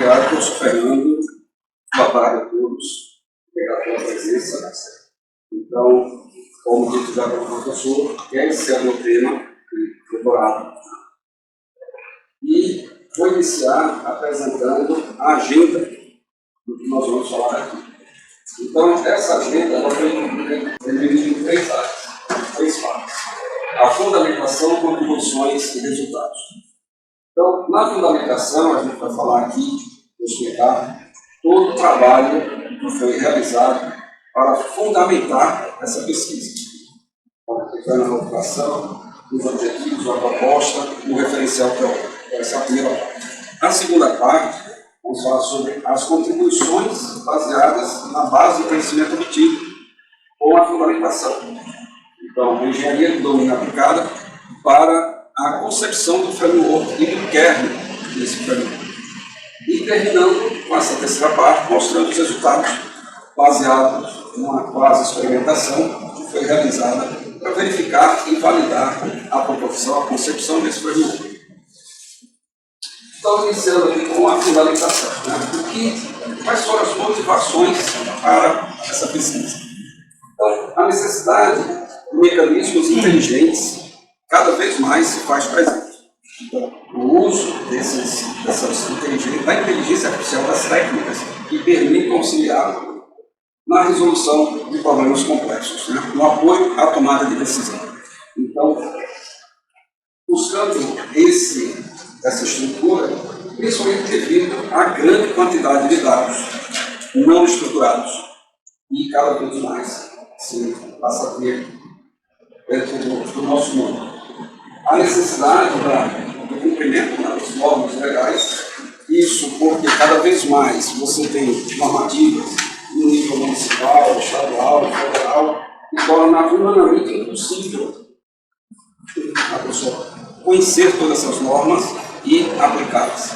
obrigado, professor Fernando. Boa tarde a todos. Obrigado pela presença. Então, como dito já pelo professor, esse é o meu tema de doutorado. E vou iniciar apresentando a agenda do que nós vamos falar aqui. Então, essa agenda ela foi dividida em três áreas, três partes. A fundamentação, contribuições e resultados. Então, na fundamentação, a gente vai falar aqui, vou explicar, todo o trabalho que foi realizado para fundamentar essa pesquisa. Aplicando a motivação, os objetivos, a proposta, o referencial teórico. Essa é a primeira parte. Na segunda parte, vamos falar sobre as contribuições baseadas na base do conhecimento obtido com a fundamentação. Então, a engenharia de domínio aplicada para a concepção do framework e do kernel desse framework. E terminando com essa terceira parte, mostrando os resultados baseados numa quase experimentação que foi realizada para verificar e validar a proposição, a concepção desse framework. Então, iniciando aqui com a fundamentação. Quais foram as motivações para essa pesquisa? Então, a necessidade de mecanismos inteligentes cada vez mais se faz presente. Então, o uso da inteligência artificial, das técnicas que permitem auxiliar na resolução de problemas complexos, no apoio à tomada de decisão. Então, buscando essa estrutura, principalmente devido à grande quantidade de dados não estruturados e cada vez mais se passa a ter dentro do nosso mundo. A necessidade do cumprimento das normas legais, isso porque cada vez mais você tem normativas no nível municipal, estadual, federal, que torna humanamente impossível a pessoa conhecer todas essas normas e aplicá-las.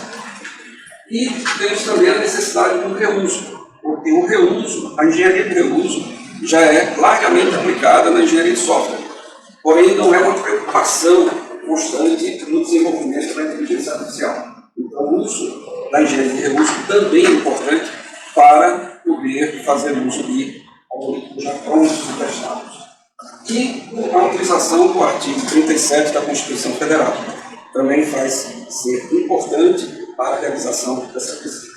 E temos também a necessidade do reuso, porque o reuso, a engenharia de reuso, já é largamente aplicada na engenharia de software. Porém, não é uma preocupação constante no desenvolvimento da inteligência artificial. Então, o uso da engenharia de reuso também é importante para poder fazer uso de algoritmos já prontos e testados. E a utilização do artigo 37 da Constituição Federal também faz ser importante para a realização dessa pesquisa.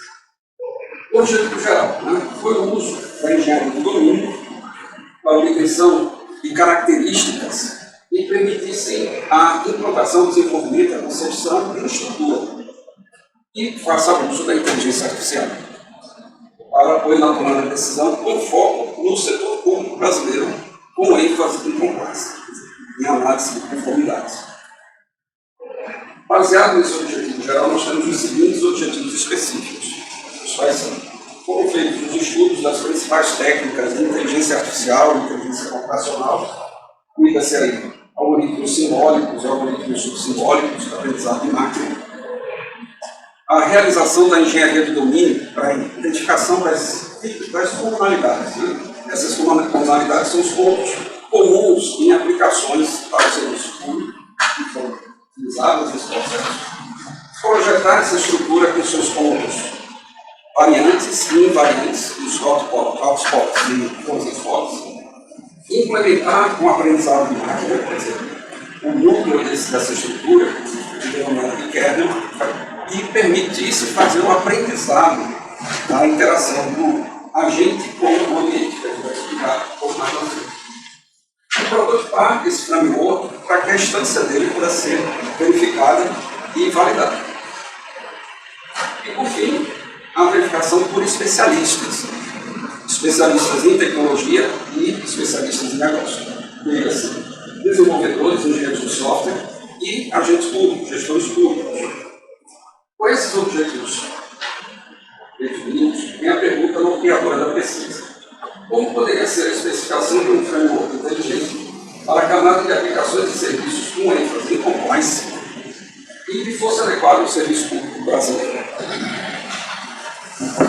O objetivo geral foi o uso da engenharia do domínio para a obtenção de características que permitissem a implantação, desenvolvimento, a concepção de uma estrutura que faça uso da inteligência artificial para apoio na tomada de decisão com foco no setor público brasileiro, com ênfase em compliance, em análise de conformidade. Baseado nesse objetivo geral, nós temos os seguintes objetivos específicos. Foram feitos os estudos das principais técnicas de inteligência artificial e inteligência computacional, cuida-se aí algoritmos simbólicos e algoritmos subsimbólicos de aprendizado de máquina, a realização da engenharia de domínio para a identificação das comunalidades. Essas comunalidades são os pontos comuns em aplicações para o serviço público que foram utilizados nesse processo. Projetar essa estrutura com seus pontos variantes e invariantes, os hotspots e os hotspots. Implementar um aprendizado de máquina, quer dizer, o núcleo dessa estrutura, denominada de kernel, e permitisse fazer um aprendizado da interação do agente com o ambiente, que a gente vai explicar um pouco mais na frente. E prototipar esse framework para que a instância dele pudesse ser verificada e validada. E, por fim, a verificação por especialistas em tecnologia e especialistas em negócio. Desenvolvedores, engenheiros de software e agentes públicos, gestores públicos. Com esses objetivos definidos, vem a pergunta norteadora da pesquisa. Como poderia ser a especificação de um framework inteligente para a camada de aplicações e serviços com ênfase em compliance e que fosse adequado ao serviço público brasileiro?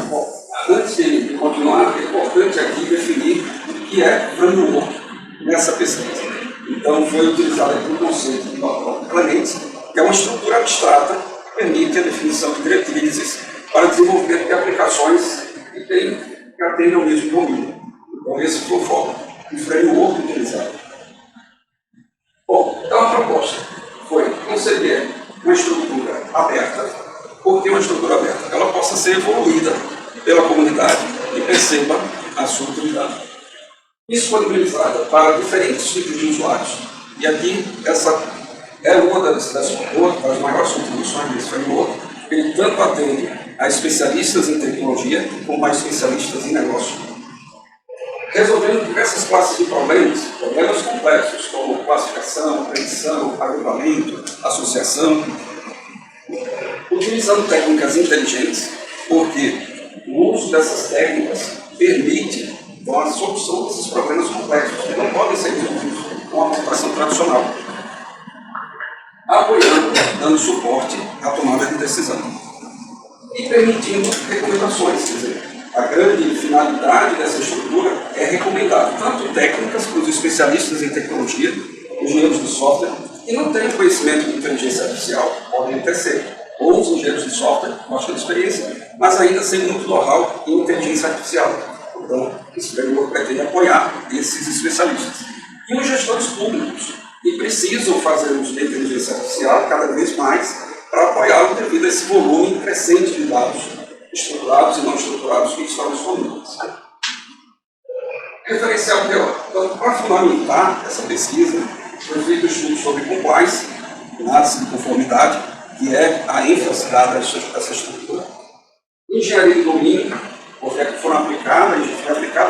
Bom, antes de continuar, é importante aqui definir o que é framework nessa pesquisa. Então, foi utilizado aqui um conceito do Dr. Clements, que é uma estrutura abstrata que permite a definição de diretrizes para desenvolvimento de aplicações que atendam ao mesmo domínio. Então, esse foi o foco do framework utilizado. Bom, então a proposta foi conceber uma estrutura aberta. Por que uma estrutura aberta? Ela possa ser evoluída pela comunidade e perceba a sua utilidade. Disponibilizada para diferentes tipos de usuários. E aqui, essa é uma das maiores contribuições desse framework. Ele tanto atende a especialistas em tecnologia como a especialistas em negócio, resolvendo diversas classes de problemas complexos, como classificação, predição, agrupamento, associação, utilizando técnicas inteligentes, porque o uso dessas técnicas permite a solução desses problemas complexos, que não podem ser resolvidos com a computação tradicional, apoiando, dando suporte à tomada de decisão e permitindo recomendações. Quer dizer, a grande finalidade dessa estrutura é recomendar tanto técnicas para os especialistas em tecnologia, engenheiros de software, que não têm conhecimento de inteligência artificial, podem até ser, ou os engenheiros de software, com bastante experiência, mas ainda sem muito know-how em inteligência artificial. Então, esse framework pretende apoiar esses especialistas. E os gestores públicos, que precisam fazer uso da inteligência artificial cada vez mais para apoiá-lo devido a esse volume crescente de dados estruturados e não estruturados que estão disponíveis. Referencial teórico. Então, para fundamentar essa pesquisa, foi feito um estudo sobre compliance, análise de conformidade, que é a ênfase dada a essa estrutura. Engenharia de domínio, porque foi aplicada a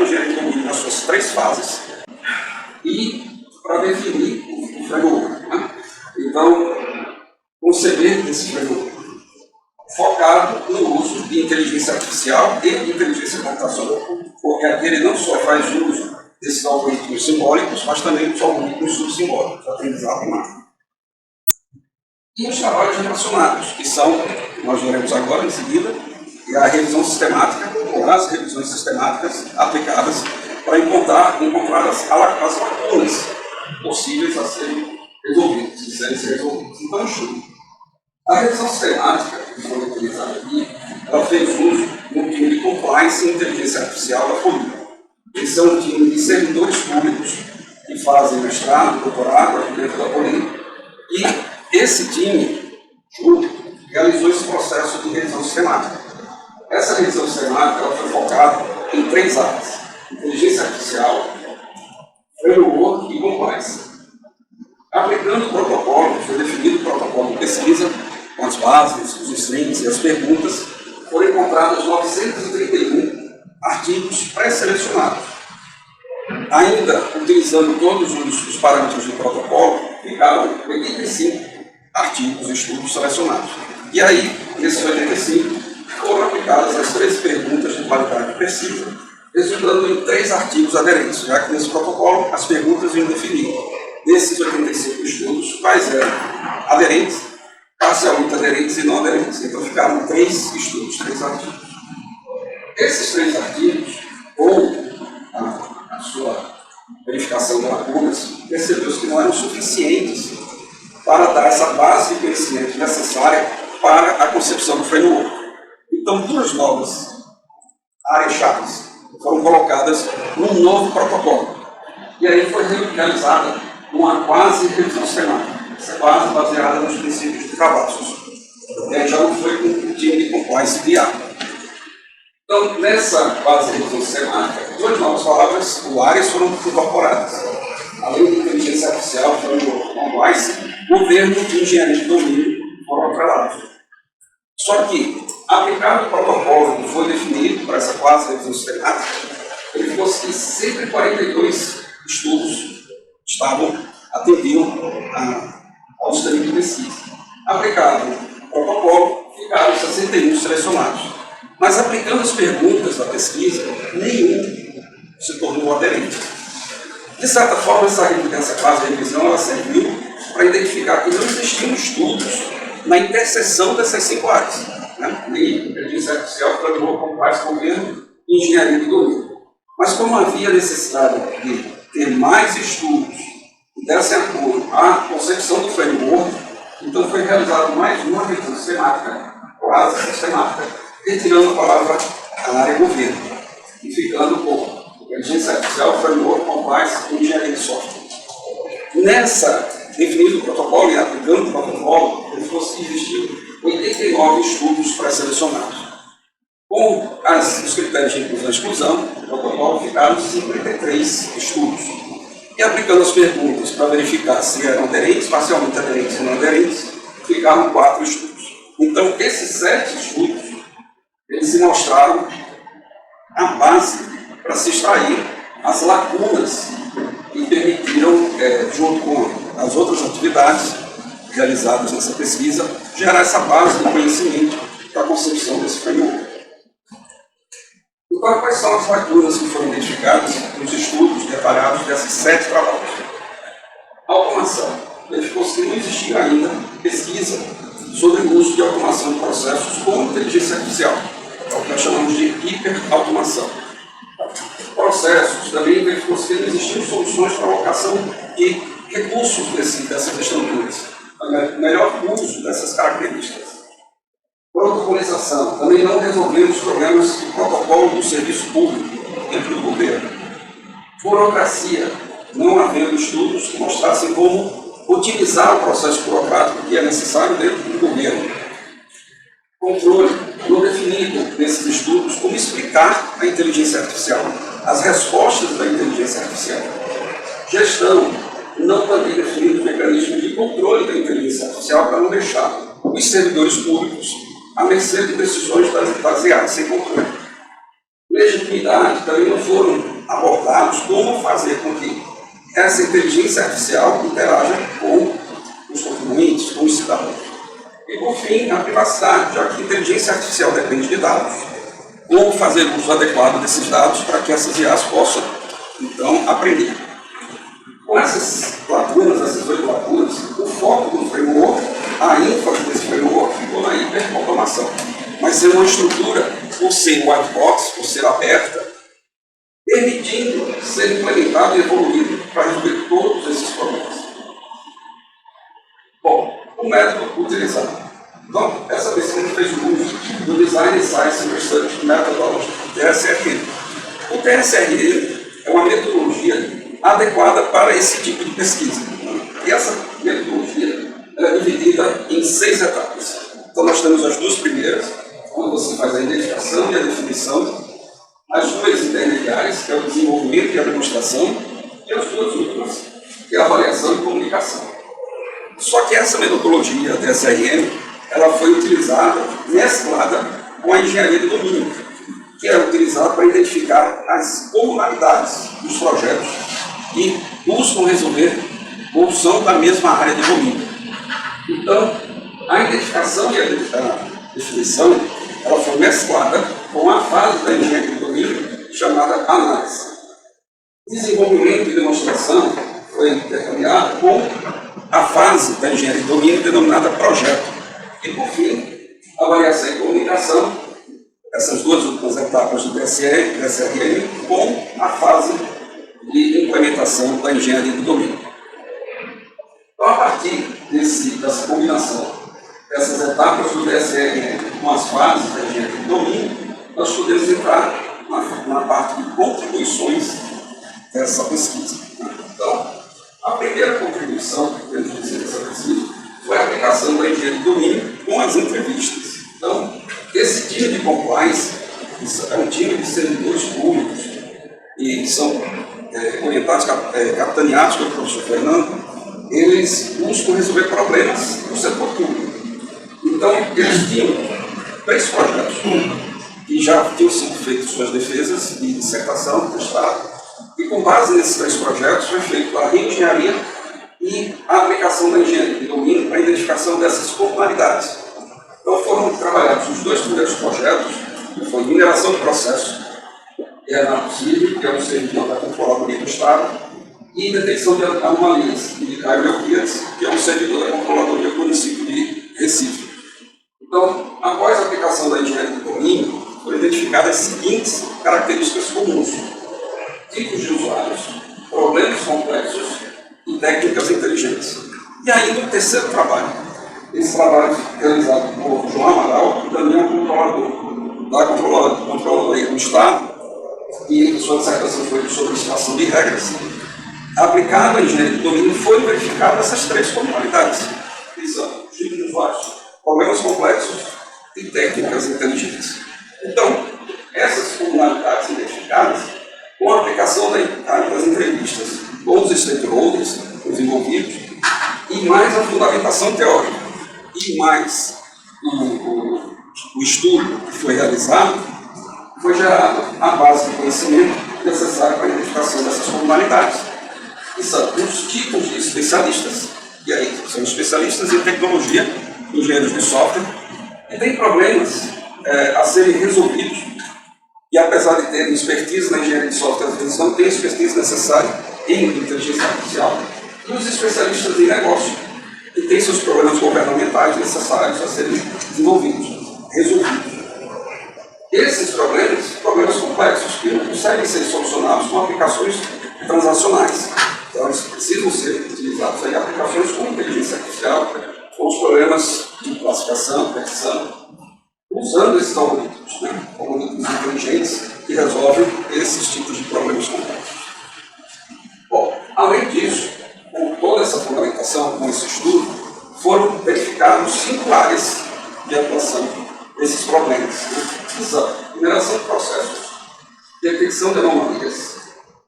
engenharia de domínio nas suas 3 fases, e para definir o framework. Né? Então, conceber esse framework focado no uso de inteligência artificial e de inteligência computacional, porque aqui ele não só faz uso desses algoritmos simbólicos, mas também dos algoritmos subsimbólicos, aprendizado em máquina. E os trabalhos relacionados, que são, nós veremos agora em seguida, a revisão sistemática, ou as revisões sistemáticas aplicadas para encontrar as lacunas possíveis a serem resolvidas, Então, a revisão sistemática, que foi utilizada aqui, ela fez uso de um time de compliance e inteligência artificial da FONIA. Esse é um time de servidores públicos que fazem mestrado, doutorado aqui dentro da FONIA. E esse time realizou esse processo de revisão sistemática. Essa revisão sistemática ela foi focada em 3 áreas: inteligência artificial, framework e compliance. Aplicando o protocolo, foi definido o protocolo de pesquisa, com as bases, os strings e as perguntas, foram encontrados 931 artigos pré-selecionados. Ainda utilizando todos os parâmetros do protocolo, ficaram 85 artigos e estudos selecionados. E aí, nesses 85, foram aplicadas as 3 perguntas de qualidade de pesquisa, resultando em 3 artigos aderentes, já que nesse protocolo as perguntas iam definir, desses 85 estudos, quais eram aderentes, parcialmente aderentes e não aderentes. Então ficaram 3 estudos, 3 artigos. Esses 3 artigos, ou a sua verificação de lacunas, percebeu-se que não eram suficientes para dar essa base de conhecimento necessária para a concepção do framework. Então, 2 novas áreas-chave foram colocadas num novo protocolo. E aí foi realizada uma quase revisão sistemática. Essa quase baseada nos princípios de Travassos. E aí já não foi com o time de compliance criado. Então, nessa quase revisão sistemática, 2 novas palavras ou áreas foram incorporadas. Além de inteligência artificial, framework, compliance, governo e engenharia de domínio foram atrelados. Só que, aplicado o protocolo que foi definido para essa quase revisão sistemática, ele fosse que 142 estudos atendiam aos termos de pesquisa. Aplicado o protocolo, ficaram 61 selecionados. Mas aplicando as perguntas da pesquisa, nenhum se tornou aderente. De certa forma, essa quase revisão ela serviu para identificar que não existiam estudos na interseção dessas 5 áreas, né? Nem inteligência artificial, framework, compliance, governo e engenharia de domínio. Mas como havia necessidade de ter mais estudos que dessem apoio à concepção do framework, então foi realizada mais uma revisão sistemática, quase sistemática, retirando a palavra área governo e ficando com inteligência artificial, framework, compliance e engenharia de software. Nessa, definido o protocolo e aplicando o protocolo, ele fosse existir 89 estudos pré-selecionados. Com os critérios de inclusão e exclusão, o protocolo ficaram 53 estudos. E aplicando as perguntas para verificar se eram aderentes, parcialmente aderentes e não aderentes, ficaram 4 estudos. Então, esses 7 estudos, eles se mostraram a base para se extrair as lacunas que permitiram, junto com as outras atividades realizadas nessa pesquisa, gerar essa base de conhecimento para a concepção desse framework. Então, quais são as lacunas que foram identificadas nos estudos detalhados desses 7 trabalhos? A automação. Verificou-se que não existia ainda pesquisa sobre o uso de automação de processos com inteligência artificial, é o que nós chamamos de hiperautomação. Processos, também verificou-se que não existiam soluções para a alocação de recursos dessas estruturas, o melhor uso dessas características. Protocolização, também não resolvemos problemas de protocolo do serviço público dentro do governo. Burocracia, não havendo estudos que mostrassem como otimizar o processo burocrático que é necessário dentro do governo. Controle, não definido nesses estudos como explicar a inteligência artificial, as respostas da inteligência artificial. Gestão, não também definido mecanismos de controle da inteligência artificial para não deixar os servidores públicos à mercê de decisões baseadas sem controle. Legitimidade, também não foram abordados como fazer com que essa inteligência artificial interaja com os contribuintes, com os cidadãos. E, por fim, a privacidade, já que a inteligência artificial depende de dados. Como fazer uso adequado desses dados para que essas IAs possam, então, aprender. Com essas lacunas, essas 8 lacunas, o foco do framework, a ênfase desse framework ficou na hiperautomação. Mas ser uma estrutura, por ser white box, por ser aberta, permitindo ser implementado e evoluído para resolver todos esses problemas. Bom, o método utilizado. Então, essa pesquisa fez uso do Design Science Research Methodology, TSRM. O TSRM é uma metodologia adequada para esse tipo de pesquisa. E essa metodologia é dividida em 6 etapas. Então, nós temos as 2 primeiras, onde você faz a identificação e a definição, as 2 intermediárias, que é o desenvolvimento e a demonstração, e as 2 últimas, que é a avaliação e comunicação. Só que essa metodologia, a TSRM, ela foi utilizada, mesclada com a engenharia de domínio, que é utilizada para identificar as comunalidades dos projetos que buscam resolver ou são da mesma área de domínio. Então, a identificação e a definição, ela foi mesclada com a fase da engenharia de domínio chamada análise. Desenvolvimento e demonstração foi intercambiado com a fase da engenharia de domínio denominada projeto. E, por fim, avaliação e comunicação, essas 2 últimas etapas do TSRM, com a fase de implementação da engenharia do domínio. Então, a partir dessa combinação dessas etapas do TSRM com as fases da engenharia do domínio, nós podemos entrar na parte de contribuições dessa pesquisa. Então, a primeira contribuição que eu dizer dessa pesquisa foi a aplicação da engenharia de domínio com as entrevistas. Então, esse time de compliance é um time de servidores públicos e são orientados, capitaneados pelo professor Fernando. Eles buscam resolver problemas do setor público. Então, eles tinham 3 projetos que já tinham sido feitas suas defesas de dissertação do Estado, e com base nesses 3 projetos foi feita a reengenharia e a aplicação da engenharia de domínio para a identificação dessas comunalidades. Então foram trabalhados os 2 primeiros projetos, que foi mineração de processo, que é na CIB, que é um servidor da Controladoria do Estado, e detecção de anomalias, de Caio Leopoldo, que é um servidor da Controladoria do município de Recife. Então, após a aplicação da engenharia de domínio, foram identificadas as seguintes características comuns: tipos de usuários, problemas complexos e técnicas inteligentes. E ainda o terceiro trabalho. Esse trabalho realizado por João Amaral e também um controlador. da Controladoria do Estado, e sua dissertação foi sobre estação de regras, aplicada à engenharia de domínio, foi verificada essas três comunalidades, que são os tipos de usuários, problemas complexos e técnicas inteligentes. Então, essas comunalidades identificadas, com a aplicação das entrevistas com os stakeholders, os envolvidos, e mais a fundamentação teórica, e mais o estudo que foi realizado, foi gerada a base de conhecimento necessária para a identificação dessas comunalidades, que são os tipos de especialistas, e aí são especialistas em tecnologia, engenheiros de software, e tem problemas a serem resolvidos, e apesar de terem expertise na engenharia de software, às vezes não têm expertise necessária em inteligência artificial, e os especialistas em negócio, que têm seus problemas governamentais necessários a serem desenvolvidos, resolvidos. Esses problemas complexos, que não conseguem ser solucionados com aplicações transacionais. Então, eles precisam ser utilizados em aplicações com inteligência artificial, com os problemas de classificação, petição, usando esses algoritmos, né? Algoritmos inteligentes que resolvem esses tipos de problemas complexos. Bom, além disso, com toda essa fundamentação, com esse estudo, foram verificados 5 áreas de atuação desses problemas, né? Que são mineração de processos, detecção de anomalias,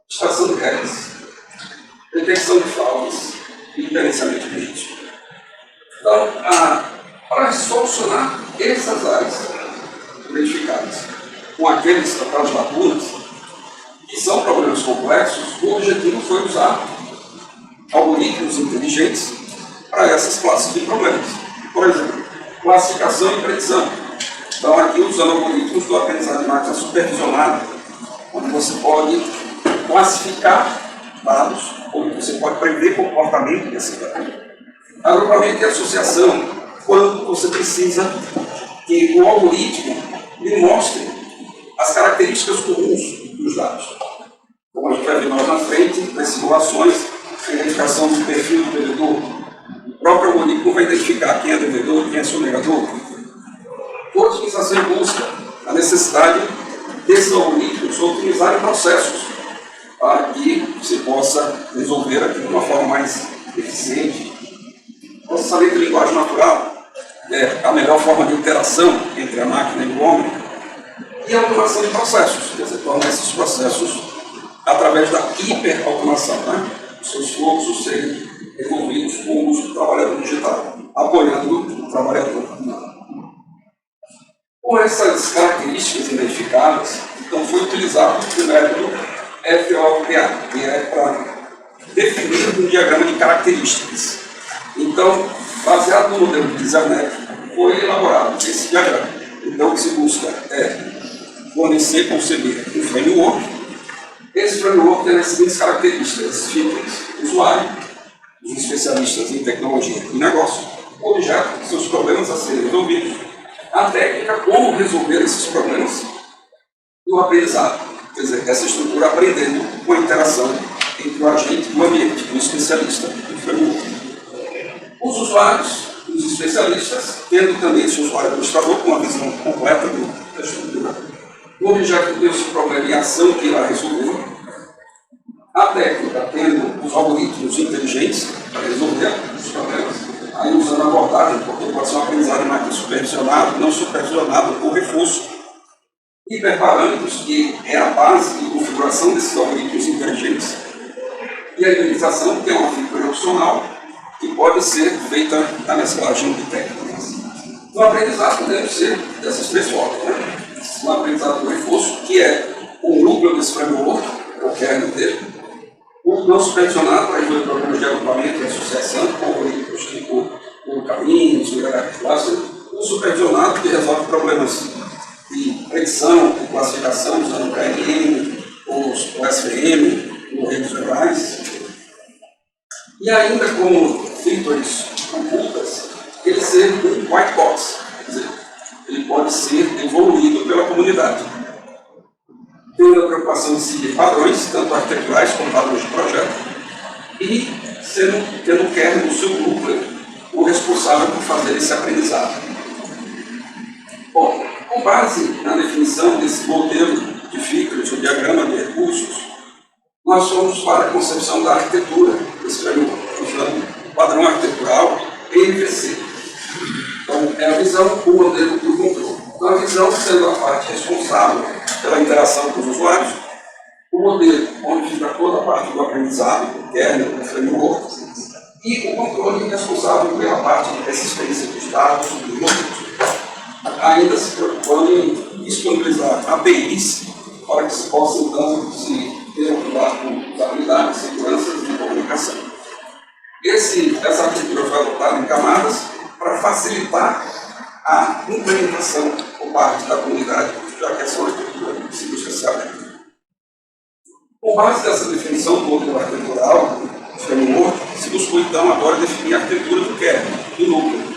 extração de regras, detecção de fraudes e gerenciamento de risco. Então, para solucionar essas áreas identificadas com aqueles lacunas, que são problemas complexos, o objetivo foi usar algoritmos inteligentes para essas classes de problemas. Por exemplo, classificação e predição. Então, aqui usando algoritmos do aprendizado de máquina supervisionada, onde você pode classificar dados, onde você pode prever comportamento desses dados. Agrupamento e associação, quando você precisa que o algoritmo lhe mostre as características comuns dos dados. Como a gente vai ver mais na frente, nas simulações, a identificação do perfil do devedor. O próprio algoritmo vai identificar quem é devedor e quem é sonegador. Otimização e busca, a necessidade desses algoritmos otimizarem processos para que se possa resolver aqui de uma forma mais eficiente. Processamento de linguagem natural é a melhor forma de interação entre a máquina e o homem. E a automação de processos, quer dizer, tornar esses processos através da hiperautomação, né? Os seus fluxos serem resolvidos com o uso do trabalhador digital, apoiando o trabalhador humano. Com essas características identificadas, então foi utilizado o método FOPA, que é para definir um diagrama de características. Então, baseado no modelo de design, foi elaborado esse diagrama. Então, o que se busca é fornecer, conceber um framework. Esse framework tem as seguintes características: features, usuário, os especialistas em tecnologia e negócio, objeto, seus problemas a serem resolvidos, a técnica, como resolver esses problemas, e o aprendizado, quer dizer, essa estrutura aprendendo com a interação entre o agente e o ambiente, o especialista e o framework. Os usuários, os especialistas, tendo também esse usuário administrador com uma visão completa da estrutura, o objeto desse problema e a ação que irá resolver, a técnica, tendo os algoritmos inteligentes para resolver os problemas, aí usando a abordagem, porque pode ser um aprendizado mais supervisionado, não supervisionado por reforço, hiperparâmetros, que é a base de configuração desses algoritmos inteligentes, e a hiberização, que é uma figura opcional, que pode ser feita na mesclagem de técnicas. O aprendizado podemos ser dessas três formas, né? O aprendizado por reforço, que é o núcleo desse framework, o kernel dele. O não supervisionado para resolver problemas de agrupamento e associação, com algoritmos tipo o caminhos, o hierarchy cluster. O supervisionado, que resolve problemas de predição, de classificação, usando o KNN, o SVM, o redes neurais. E ainda como features ocultas, ele ser um white box, quer dizer, ele pode ser evoluído pela comunidade. Tendo a preocupação de seguir padrões, tanto arquiteturais como padrões de projeto, e tendo o kernel do seu núcleo o responsável por fazer esse aprendizado. Bom, Com base na definição desse modelo de Fikret, o diagrama de recursos, nós fomos para a concepção da arquitetura, usando o padrão arquitetural NVC. Então, é a visão, o modelo e o controle. Então, a visão sendo a parte responsável pela interação com os usuários, o modelo, onde fica toda a parte do aprendizado, o kernel, o framework, e o controle responsável pela parte de persistência dos dados e dos modelos. Ainda se preocupando em disponibilizar APIs para que se possa, então, se ter um cuidado com usabilidade, segurança e comunicação. Essa arquitetura foi adotada em camadas para facilitar a implementação por parte da comunidade, já que essa é uma arquitetura se busca se abrir. Com base nessa definição do modelo arquitetural, framework, se buscou então agora definir a arquitetura do kernel, do núcleo,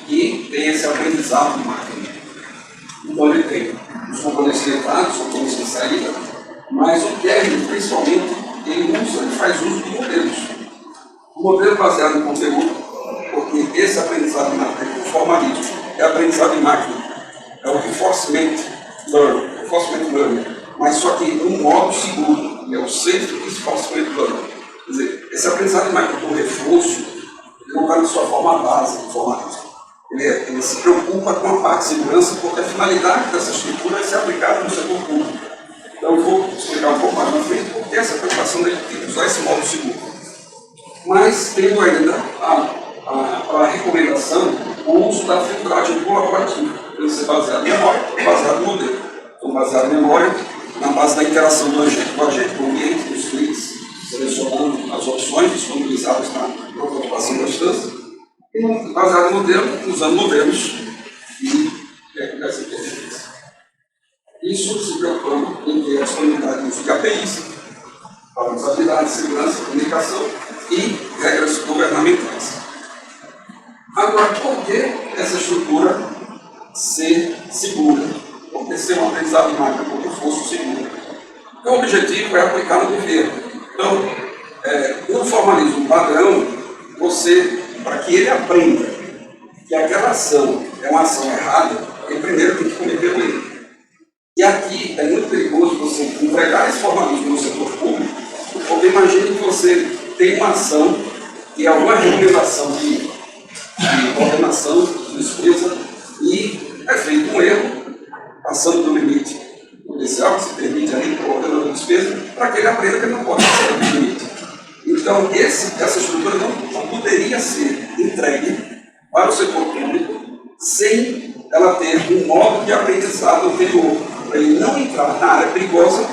e tem esse aprendizado de máquina. Então ele tem os componentes de entrada, os componentes de saída, mas o kernel, principalmente, ele faz uso de modelos. O modelo baseado em conteúdo, porque esse aprendizado de máquina, o formalismo, é aprendizado em máquina, é o reinforcement learning, mas só que em um modo seguro. É o Safe Reinforcement Learning. Quer dizer, esse aprendizado de máquina com reforço, ele não está na sua forma base de formalismo. Ele se preocupa com a parte de segurança, porque a finalidade dessa estrutura é ser aplicada no setor público. Então, eu vou explicar um pouco mais na frente porque essa preocupação dele tem que usar esse modo seguro. Mas, tendo ainda a recomendação, o uso da filtragem colaborativa. Ele ser baseado em memória, baseado no modelo. Então, baseado em memória, na base da interação do agente com o agente, com o ambiente, dos clientes, selecionando as opções disponibilizadas na prototipação da instância, e baseado em modelo, usando modelos e essa inteligência. Isso se preocupando em ter a disponibilidade de uso de APIs, para usabilidade, segurança, comunicação e regras governamentais. Agora, por que essa estrutura ser segura? Por que ser um aprendizado de máquina? Porque fosse seguro. Então, o objetivo é aplicar no governo. Então, no formalismo padrão, para que ele aprenda que aquela ação é uma ação errada, ele primeiro tem que cometer o erro. E aqui é muito perigoso você entregar esse formalismo no setor público, porque imagine que você tem uma ação que é uma recomendação de ordenação de despesa e é feito um erro, passando do limite policial, que se permite ali para o ordenador de despesa, para que ele aprenda que ele não pode passar do limite. Então, essa estrutura não poderia ser entregue para o setor público sem ela ter um modo de aprendizado anterior, para ele não entrar na área perigosa,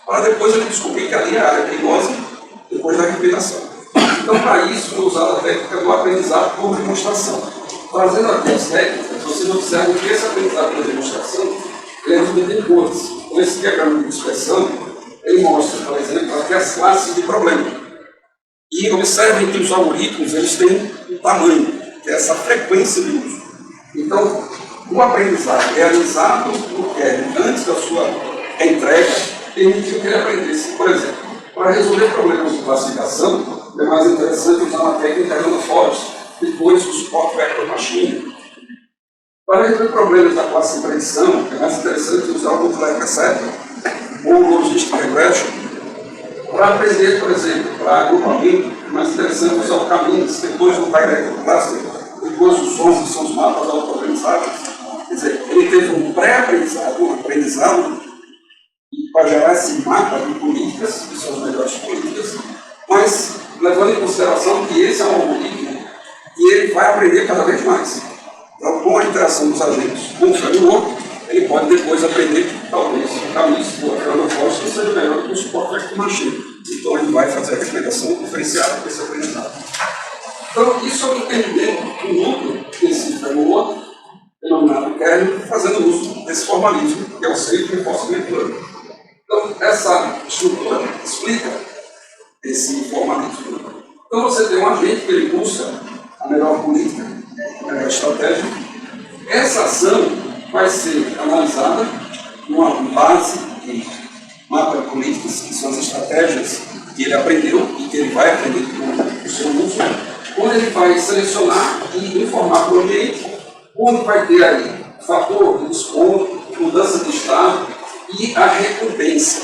para depois ele descobrir que ali é a área perigosa, depois da recomendação. Então, para isso, foi usada a técnica do aprendizado por demonstração. Trazendo aqui as técnicas, vocês observam que esse aprendizado por demonstração ele é dividido em cores. Então, esse diagrama de dispersão, ele mostra, por exemplo, aqui as classes de problema. E observem que os algoritmos eles têm um tamanho, que é essa frequência de uso. Então, o aprendizado realizado no kernel antes da sua entrega permitiu que ele aprendesse, por exemplo, para resolver problemas de classificação, é mais interessante usar uma técnica Random Forest, depois o suporte vector machine. Para resolver problemas da classe de predição, é mais interessante usar o Bootleg Receptor ou o Logistic Regression. Para aprender, por exemplo, para agrupamento, é mais interessante usar o Caminhos, depois o Direct Cluster, depois os sons, que são os mapas auto-aprendizados. Quer dizer, ele teve um pré-aprendizado, um aprendizado para gerar esse mapa de políticas, que são as melhores políticas, mas levando em consideração que esse é um algoritmo e ele vai aprender cada vez mais. Então, com a interação dos agentes com o framework, ele pode depois aprender que talvez o caminho do Random Forest seja melhor do que o suporte vector machine. Então, ele vai fazer a recomendação diferenciada desse aprendizado. Então, isso é o entendimento do núcleo desse framework, denominado kernel, fazendo uso desse formalismo, que é o Safe Reinforcement Learning. Então, essa estrutura explica esse formalismo. Então, você tem um agente que ele busca a melhor política, a melhor estratégia. Essa ação vai ser analisada numa base de mapa de políticas, que são as estratégias que ele aprendeu e que ele vai aprender com o seu uso, onde ele vai selecionar e informar para o ambiente, onde vai ter aí fator de desconto, mudança de estado e a recompensa.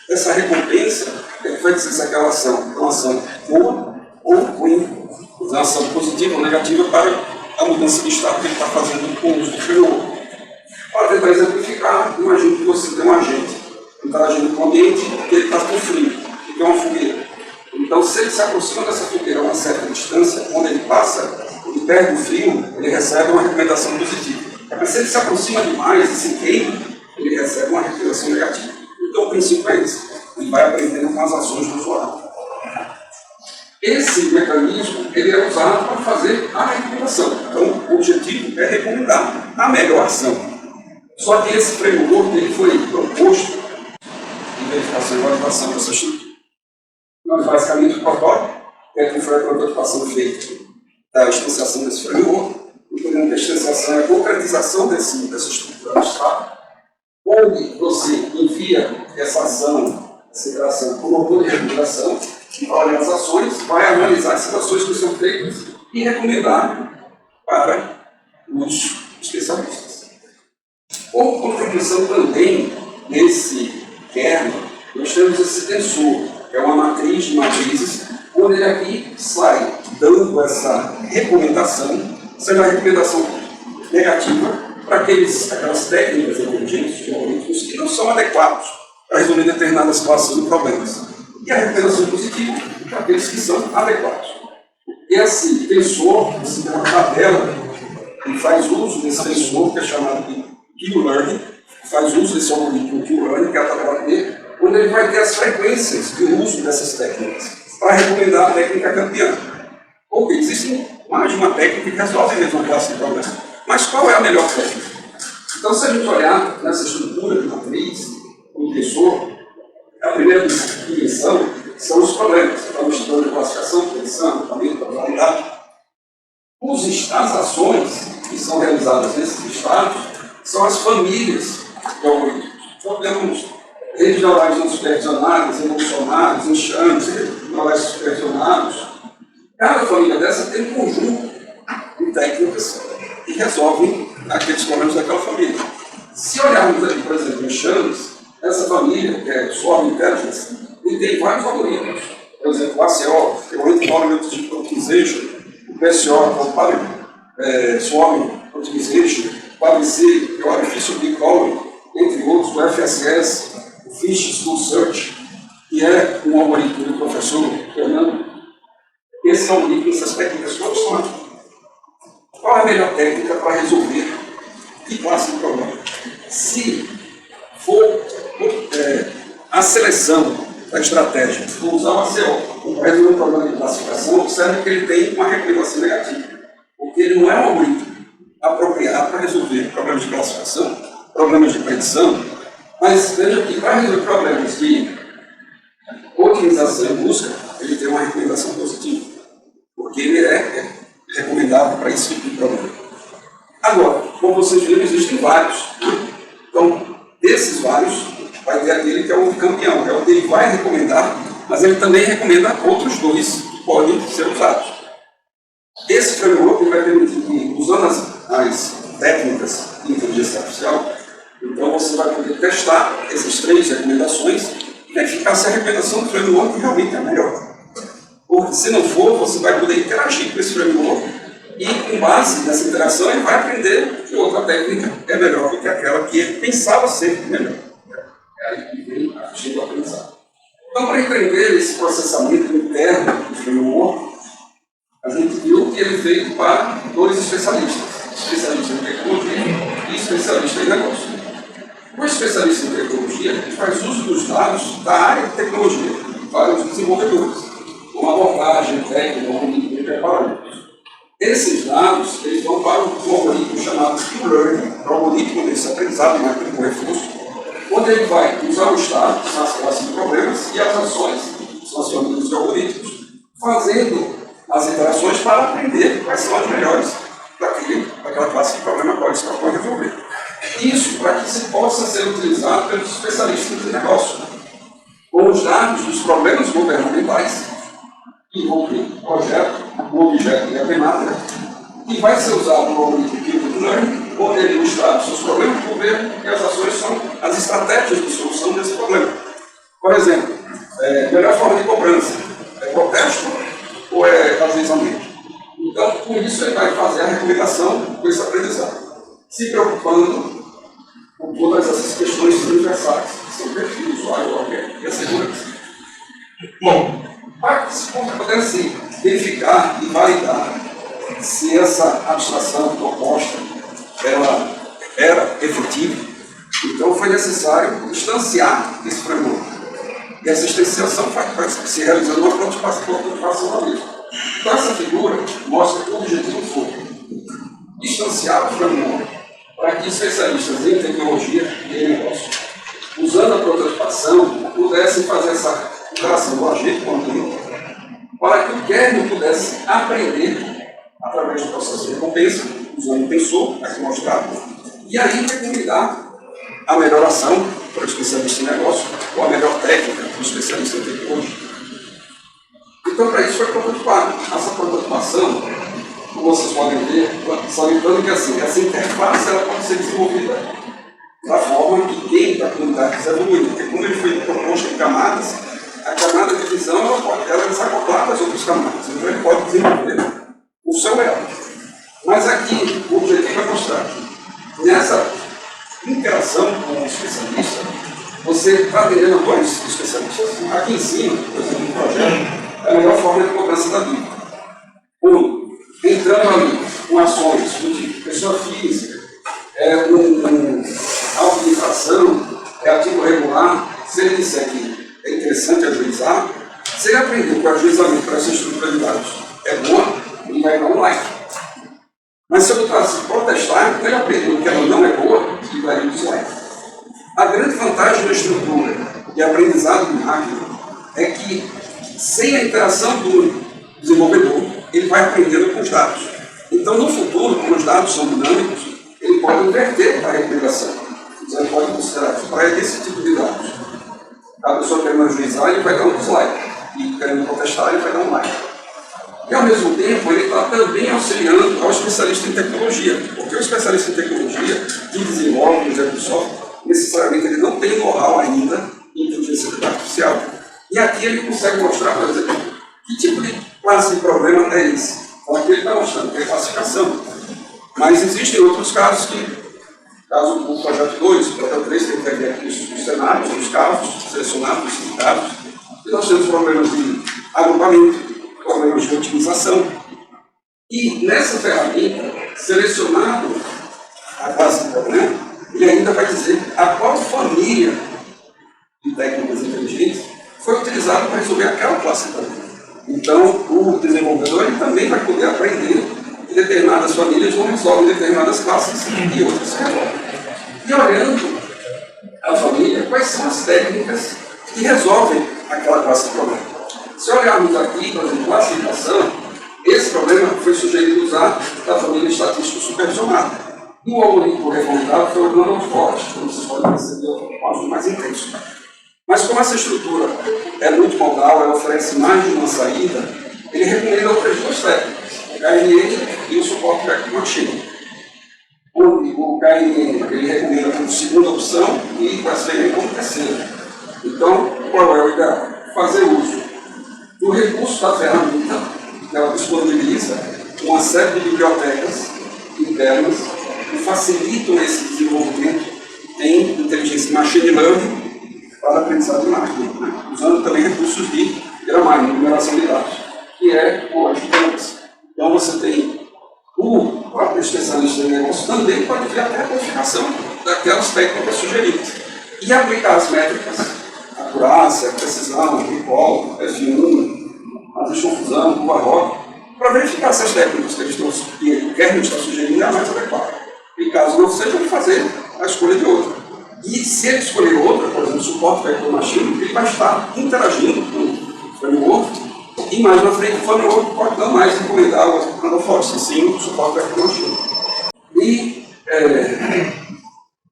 Essa recompensa é que vai dizer se aquela ação é uma ação boa ou ruim, uma ação positiva ou negativa para a mudança de estado que ele está fazendo com o uso do framework. Para tentar exemplificar, imagine que você tem um agente interagindo com o ambiente e ele está com frio, que tem uma fogueira. Então, se ele se aproxima dessa fogueira a uma certa distância, quando ele passa e perde o frio, ele recebe uma recomendação positiva. Mas se ele se aproxima demais e se queima, ele recebe uma recomendação negativa. Então, o princípio é esse. Ele vai aprendendo com as ações do usuário. Esse mecanismo ele é usado para fazer a recomendação. Então, o objetivo é recomendar a melhor ação. Só que esse framework ele foi proposto em verificação e validação dessa estrutura. Nós, basicamente, o protótipo é que foi a prototipação feita da instanciação desse framework. Entendendo que a instanciação é a concretização dessa estrutura abstrata, onde você envia essa ação, essa interação, para o motor de recomendação, e para olhar as ações, vai analisar essas ações que são feitas e recomendar para os especialistas. Como contribuição também nesse kernel, nós temos esse tensor, que é uma matriz de matrizes, onde ele aqui sai dando essa recomendação, sendo a recomendação negativa para aquelas técnicas inteligentes de algoritmos que não são adequados para resolver determinadas situações e problemas. E a recomendação positiva para aqueles que são adequados. Esse tensor, você tem uma tabela que faz uso desse tensor, que é chamado de Q-Learning, faz uso desse algoritmo Q-Learning, que é a tabela dele, onde ele vai ter as frequências de uso dessas técnicas para recomendar a técnica campeã. Porque existem mais de uma técnica que resolve a mesma classe de problema. Mas qual é a melhor técnica? Então, se a gente olhar nessa estrutura de matriz, o tensor, a primeira dimensão são os problemas. Estamos estudando de classificação, predição, tratamento, probabilidade. As ações que são realizadas nesses estados são as famílias de algoritmos. Então, temos redes neurais não supervisionadas, evolucionárias, enxames, redes neurais supervisionados. Cada família dessa tem um conjunto de técnicas que resolvem aqueles problemas daquela família. Se olharmos aqui, por exemplo, enxames, essa família, que é Swarm Intelligence, ele tem vários algoritmos. Por exemplo, o ACO, que é o Environment Optimization, o PSO, que é o Swarm Optimization, o ABC, que é o Artificial Deep Calling, entre outros, o FSS, o Fish School Search, que é um algoritmo do professor Fernando. Esse algoritmo, essas técnicas todas são aqui. Qual é a melhor técnica para resolver que classe de problema? Se for a seleção da estratégia, vou usar o ACO para resolver um problema de classificação, observe que ele tem uma recomendação negativa, porque ele não é um algoritmo apropriado para resolver problemas de classificação, problemas de predição, mas veja que para resolver problemas de otimização e busca, ele tem uma recomendação positiva, porque ele é recomendado para esse tipo de problema. Agora, como vocês viram, existem vários. Então, desses vários, vai ter aquele que é o campeão, é o que ele vai recomendar, mas ele também recomenda outros dois que podem ser usados. Esse framework vai permitir que, usando as técnicas de inteligência artificial, então você vai poder testar essas três recomendações e verificar se a recomendação do framework realmente é melhor. Porque se não for, você vai poder interagir com esse framework e, com base nessa interação, ele vai aprender que outra técnica é melhor do que aquela que ele pensava ser melhor. É aí que vem a ficha do aprendizado. Então, para entender esse processamento interno do framework, a gente viu que ele é feito para dois especialistas. Especialista em tecnologia e especialista em negócio. O especialista em tecnologia faz uso dos dados da área de tecnologia para os desenvolvedores. Uma abordagem técnica, um algoritmo de parâmetros. Esses dados eles vão para um algoritmo chamado Q-Learning, o algoritmo desse aprendizado máquina com reforço, onde ele vai usar o estado, que são as classes de problemas, e as ações, que são as famílias de algoritmos, fazendo as interações para aprender quais são as melhores daquela classe de problema qual eles propõem resolver. Isso para que isso possa ser utilizado pelos especialistas de negócio, com os dados dos problemas governamentais, que vão ter o objeto e a temática, e vai ser usado no algoritmo Q-Learning onde ele ilustra seus problemas do governo e as ações são as estratégias de solução desse problema. Por exemplo, melhor forma de cobrança é protesto ou é ajuizamento? Então, com isso, ele vai fazer a recomendação com esse aprendizado, se preocupando com todas essas questões transversais, que são perfil do usuário qualquer e a segurança. Bom, para que se pudesse verificar e validar se essa abstração proposta ela era efetiva, então foi necessário instanciar esse framework. E essa instanciação se realizou numa prototipação da mesma. Então, essa figura mostra que o objetivo foi distanciar o framework para que especialistas em tecnologia e em negócio, usando a prototipação, pudessem fazer essa interação do agente com o ambiente, para que o kernel pudesse aprender através do processo de recompensa, usando o tensor, aqui mostrado, e aí recomendar a melhor ação para o especialista em negócio ou a melhor técnica para o especialista em tecnologia. Então, para isso foi prototipado. Essa prototipação, como vocês podem ver, salientando que assim, essa interface ela pode ser desenvolvida da forma que quem da comunidade quiser evoluir, porque como ele foi proposto em camadas, a camada de visão ela é desacoplada das outras camadas, então ele pode desenvolver o seu layout. Mas aqui, o objetivo é mostrar que nessa interação com o especialista, você está atendendo dois especialistas. Aqui em cima, por exemplo, no projeto, é a melhor forma de cobrança da dívida. Um, entrando ali com ações de pessoa física, auto de infração, ativo regular, se ele disser que é interessante ajuizar, se ele aprender que o ajuizamento para essa estrutura de dados é boa, ele vai dar um like. Mas se eu botasse protestar, ele aprendeu que ela não é boa, ele vai dar um dislike. A grande vantagem da estrutura de aprendizado de máquina é que, sem a interação do desenvolvedor, ele vai aprendendo com os dados. Então, no futuro, como os dados são dinâmicos, ele pode inverter a recomendação. Então, ele pode considerar que para esse tipo de dados, a pessoa querendo ajuizar, ele vai dar um dislike. E querendo protestar, ele vai dar um like. E, ao mesmo tempo, ele está também auxiliando ao especialista em tecnologia. Porque o especialista em tecnologia, que desenvolve o projeto de software, necessariamente ele não tem know-how ainda em inteligência artificial. E aqui ele consegue mostrar, por exemplo, que tipo de classe de problema é esse. Então aqui ele está mostrando que é classificação. Mas existem outros casos que, caso do projeto 2, o projeto 3 tem que ter aqui os cenários, os casos selecionados, os sindicatos, e nós temos problemas de agrupamento, problemas de otimização. E nessa ferramenta, selecionado a classe de problema, ele ainda vai dizer a qual família de técnicas inteligentes foi utilizada para resolver aquela classe de problema. Então, o desenvolvedor ele também vai poder aprender que determinadas famílias não resolvem determinadas classes e outras resolvem. E olhando a família, quais são as técnicas que resolvem aquela classe de problema. Se olharmos aqui, por exemplo, classificação, esse problema foi sugerido usar da família estatística supervisionada. E o algoritmo recomendado foi o Randolph Forest, como vocês podem perceber, o áudio mais intenso. Mas como essa estrutura é muito modal, ela oferece mais de uma saída, ele recomenda outras duas técnicas, o KNN e o suporte Vector Machine. Onde o KNN ele recomenda como segunda opção e o SVM como terceira. Então, qual é o ideal? Fazer uso do recurso da ferramenta, que ela disponibiliza uma série de bibliotecas internas que facilitam esse desenvolvimento em inteligência machine learning para aprendizado de máquina, né? Usando também recursos de gramática, numeração de dados, que é o Agitantes. Então você tem o próprio especialista em negócio também pode ver até a codificação daquelas técnicas sugeridas e aplicar as métricas, acurácia, precisão, recall, F1, matriz de confusão, curva ROC, para verificar se as técnicas que o kernel está sugerindo é a mais adequada. E caso não seja, ele fazer a escolha de outra. E se ele escolher outra, por exemplo, suporte Vector Machine, ele vai estar interagindo com o framework e mais na frente o framework pode não mais recomendar o Randolph Forest, sim o suporte Vector Machine. E,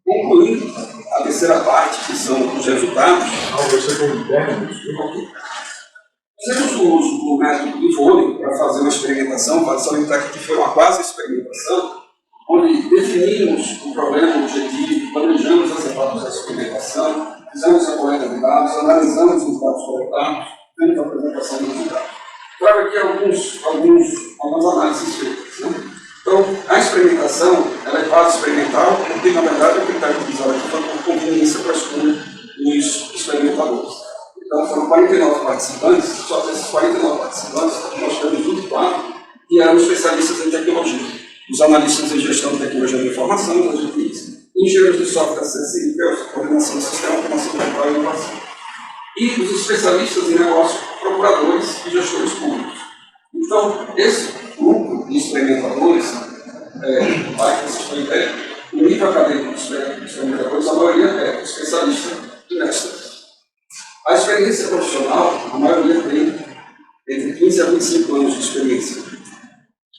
concluindo a terceira parte, que são os resultados. Fizemos o uso do método de vôlei para fazer uma experimentação, para salientar que foi uma quase experimentação, onde definimos o problema, o objetivo, planejamos as etapas da experimentação, fizemos a coleta de dados, analisamos os dados coletados, temos a apresentação dos resultados. Trago aqui algumas análises feitas. Né? Então, a experimentação ela é quase experimental, porque, na verdade, o critério utilizado aqui foi por conveniência para a escolha dos experimentadores. Então, foram 49 participantes, só desses 49 participantes, nós temos 24 que eram especialistas em tecnologia. Os analistas em gestão de tecnologia da informação, das GTIs, engenheiros de software CSI, coordenação do sistema, formação temporal e inovação. E os especialistas em negócio, procuradores e gestores públicos. Então, esse grupo de experimentadores, para que vocês tenham ideia, o nível acadêmico dos experimentadores, a maioria é especialista em mestre. A experiência profissional, a maioria tem entre 15 a 25 anos de experiência.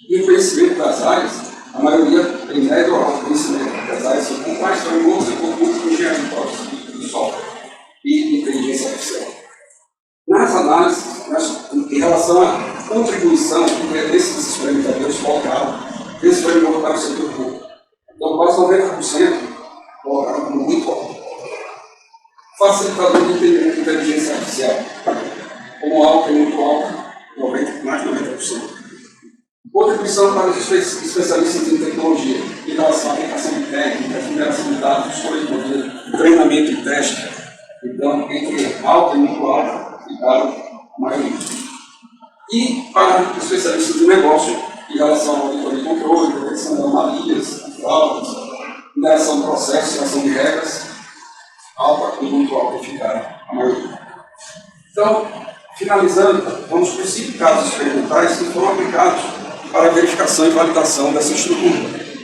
E o conhecimento das áreas, a maioria tem médio ou alto conhecimento das áreas, com mais frameworks e concursos de engenharia de software e inteligência artificial. Nas análises, em relação à contribuição que esses experimentadores colocaram, esse framework para o setor público. Então, quase 90% colocaram como muito alto. Facilitador de entendimento de inteligência artificial, como algo que é muito alto, mais de 90%. Contribuição para os especialistas em tecnologia, em relação à aplicação de técnicas, mineração de dados, escolha de modelo, treinamento e teste. Então, entre alto e muito alto, ficaram a maioria. E para os especialistas de negócio, em relação ao auditoria de controle, detecção de anomalias, fraudes, mineração de processos, criação de regras, alta e muito alta ficaram a maioria. Então, finalizando, vamos para os 5 casos experimentais que foram aplicados para a verificação e validação dessa estrutura.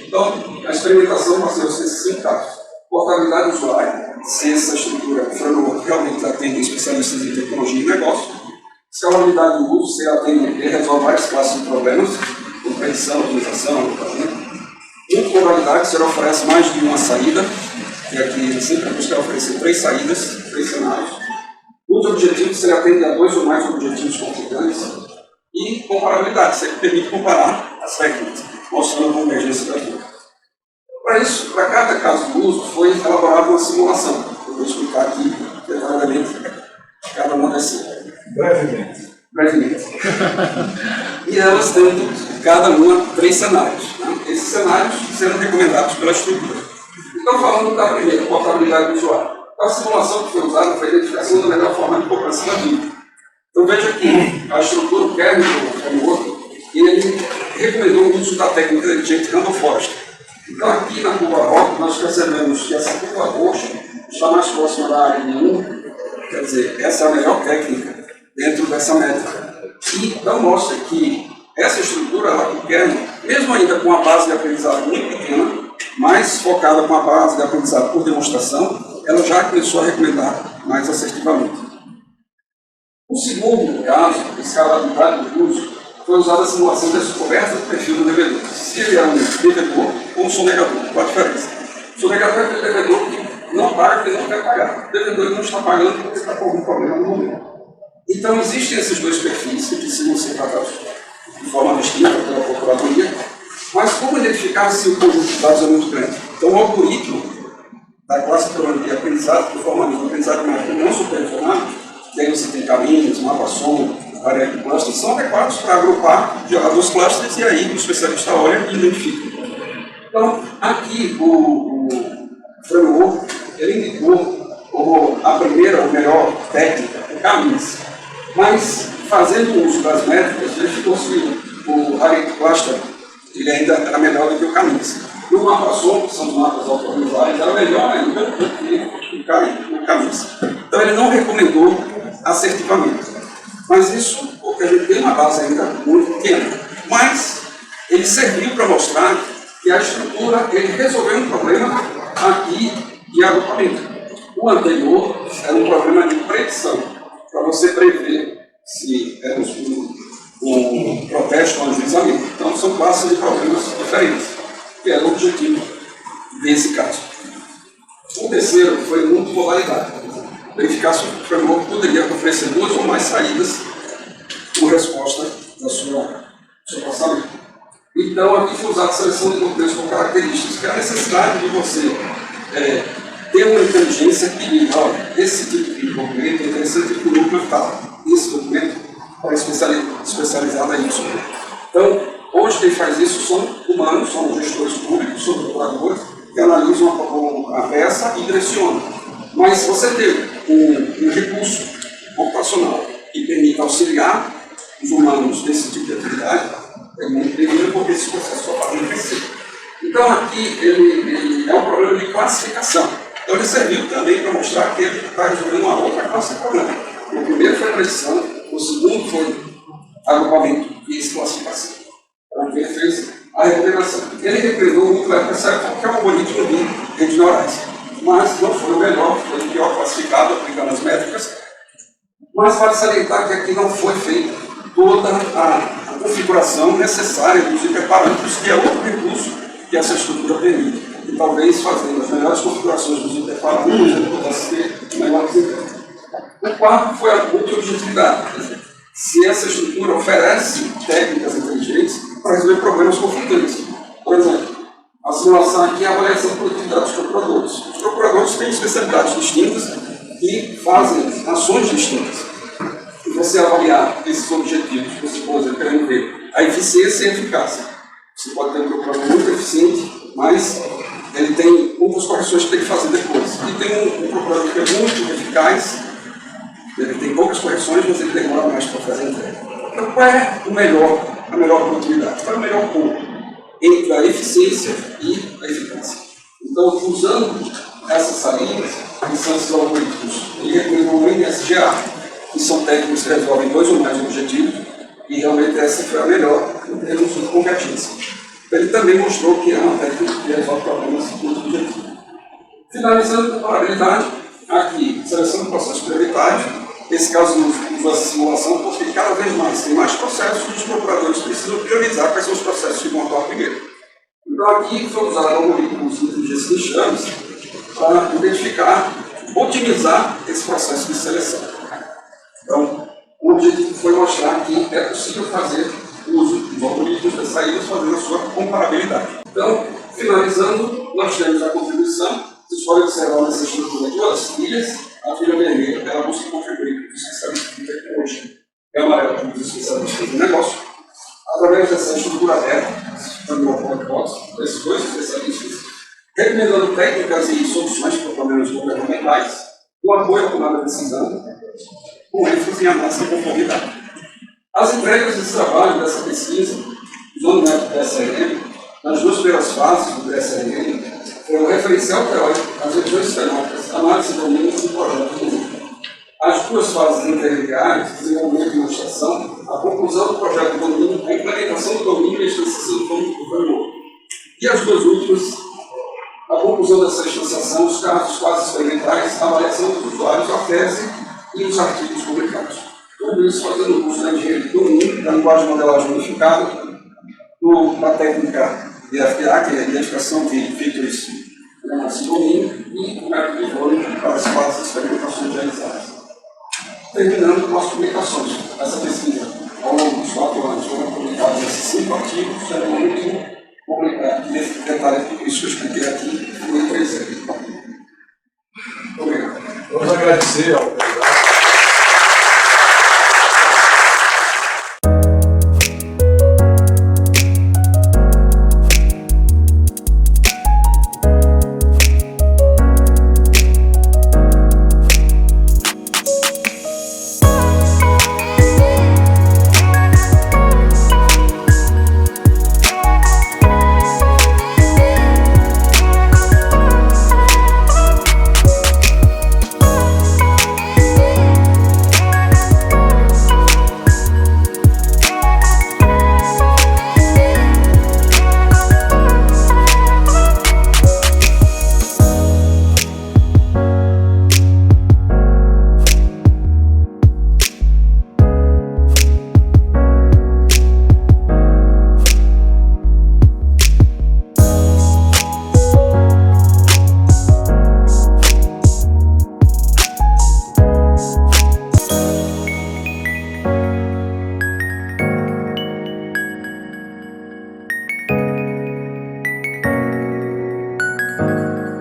Então, a experimentação baseou-se nesses 5 casos. Portabilidade do usuário, se essa estrutura framework realmente atende especialistas em tecnologia e negócio. Escalabilidade do uso, se ela resolve várias classes de problemas, como predição, otimização, multimodalidade, se ela oferece mais de uma saída, que aqui ele sempre busca oferecer 3 saídas, 3 cenários. Os objetivos, se ele atende a 2 ou mais objetivos conflitantes. E comparabilidade, se ele permite comparar as técnicas, mostrando a convergência das duas. Para isso, para cada caso de uso, foi elaborada uma simulação. Eu vou explicar aqui detalhadamente cada uma dessas. Brevemente. E elas têm, cada uma, 3 cenários. Né? Esses cenários serão recomendados pela estrutura. Então, falando da primeira, portabilidade do usuário. A simulação que foi usada foi a identificação da melhor forma de cobrança da vida. Então, veja aqui, a estrutura, o kernel do framework, ele recomendou o uso da técnica de Randall Forrester. Então, aqui na curva roxa, nós percebemos que essa curva roxa está mais próxima da área 1, quer dizer, essa é a melhor técnica dentro dessa métrica. E então mostra que essa estrutura, ela o kernel, mesmo ainda com a base de aprendizado muito pequena, mais focada com a base de aprendizado por demonstração, ela já começou a recomendar mais assertivamente. O segundo caso, escalabilidade do uso, foi usada a simulação da descoberta do perfil do devedor. Se ele é um devedor ou um sonegador, qual a diferença? O sonegador é aquele devedor que não paga porque não quer pagar. O devedor não está pagando porque está com algum problema no momento. Então, existem esses 2 perfis que precisam ser tratados de forma distinta pela procuradoria, mas como identificar se o conjunto de dados é muito grande? Então, o algoritmo da classe de aprendizado, que formaliza o aprendizado médico não supervisionado, e aí você tem caminhos, mapa-som, área de clusters, são adequados para agrupar, gerar 2 clusters, e aí o especialista olha e identifica. Então, aqui o framework, ele indicou como a primeira ou melhor técnica, o caminhos. Mas, fazendo uso das métricas, verificou se o área de cluster ele ainda era melhor do que o caminhos. E o mapa-som, que são os mapas autorizados, era melhor ainda do que o caminhos. Então, ele não recomendou assertivamente. Mas isso porque a gente tem uma base ainda muito pequena. Mas ele serviu para mostrar que a estrutura ele resolveu um problema aqui de agrupamento. O anterior era um problema de predição, para você prever se era um protesto ou um ajuizamento. Então são classes de problemas diferentes, que era o objetivo desse caso. O terceiro foi multimodalidade. Verificar se o framework poderia oferecer 2 ou mais saídas por resposta da sua passamento. E Então, aqui foi usada a seleção de documentos com características, que é a necessidade de você ter uma inteligência que diga, olha, esse tipo de documento é interessante para o núcleo tal. Esse documento é especializado em isso. Então, hoje quem faz isso são humanos, são gestores públicos, são procuradores, que analisam a peça e direcionam. Mas se você ter um recurso computacional que permita auxiliar os humanos nesse tipo de atividade, é muito bem-vindo porque esse processo só faz crescer. Então, aqui ele é um problema de classificação. Então, ele serviu também para mostrar que ele está resolvendo uma outra classe de problema. O primeiro foi a predição, o segundo foi agrupamento e classificação. Então, ele fez a recomendação. Ele repreendeu muito a percepção porque é um algoritmo de redes neurais. Mas não foi o melhor, foi o pior classificado, aplicando as métricas. Mas vale salientar que aqui não foi feita toda a configuração necessária dos hiperparâmetros, que é outro recurso que essa estrutura permite. E talvez fazendo as melhores configurações dos hiperparâmetros, ele pudesse ter melhor desempenho. O quarto foi a multi-objetividade. Se essa estrutura oferece técnicas inteligentes para resolver problemas conflitantes. Por exemplo, a simulação aqui é a avaliação de produtividade dos procuradores. Os procuradores têm especialidades distintas e fazem ações distintas. E você avaliar esses objetivos, você pode querendo ver a eficiência e a eficácia. Você pode ter um procurador muito eficiente, mas ele tem outras correções que tem que fazer depois. E tem um procurador que é muito eficaz, ele tem poucas correções, mas ele demora mais para fazer a entrega. Então, qual é a melhor produtividade? Qual é o melhor ponto entre a eficiência e a eficácia? Então, usando essas saídas, que são esses algoritmos, ele reconheceu o NSGA, que são técnicos que resolvem 2 ou mais objetivos, e realmente essa foi a melhor em termos de competência. Ele também mostrou que é uma técnica que resolve problemas muito objetivos. Finalizando com comparabilidade, aqui, seleção de processos prioritários. Nesse caso, usa a simulação, porque cada vez mais tem mais processos e os procuradores precisam priorizar quais são os processos que vão atuar primeiro. Então, aqui foi usado algoritmos de inteligência de chaves para identificar, otimizar esse processo de seleção. Então, o objetivo foi mostrar que é possível fazer uso dos algoritmos das saídas fazendo a sua comparabilidade. Então, finalizando, nós temos a contribuição. Vocês podem observar nessa estrutura duas trilhas. A trilha vermelha, ela busca contribuir com os especialistas de tecnologia. É amarela com os especialistas de negócio. Através dessa estrutura aberta, também esses 2 especialistas, recomendando técnicas e soluções para problemas governamentais, o apoio à tomada de decisão, com ênfase em análise de conformidade. As entregas desse trabalho, dessa pesquisa, usando o método DSRM, nas 2 primeiras fases do DSRM, foi o referencial teórico, as regiões teóricas, análise de domínio e projeto de domínio. As 2 fases intermediárias, desenvolvimento e demonstração, a conclusão do projeto de domínio, a implementação do domínio e a instanciação do framework. E as 2 últimas, a conclusão dessa instanciação, os casos quase experimentais, a avaliação dos usuários, a tese e os artigos publicados. Tudo isso fazendo uso da engenharia de domínio, da linguagem de modelagem unificada, da técnica de FTA, que é a identificação de features de domínio, e o método de volume para as fases de experimentações realizadas. Terminando com as publicações. Essa pesquisa, ao longo dos 4 anos, foram publicados esses 5 artigos, sendo o último publicado. Nesse detalhe, tudo isso que eu expliquei aqui, foi 3 anos. Muito obrigado. Vamos agradecer ao Obrigado.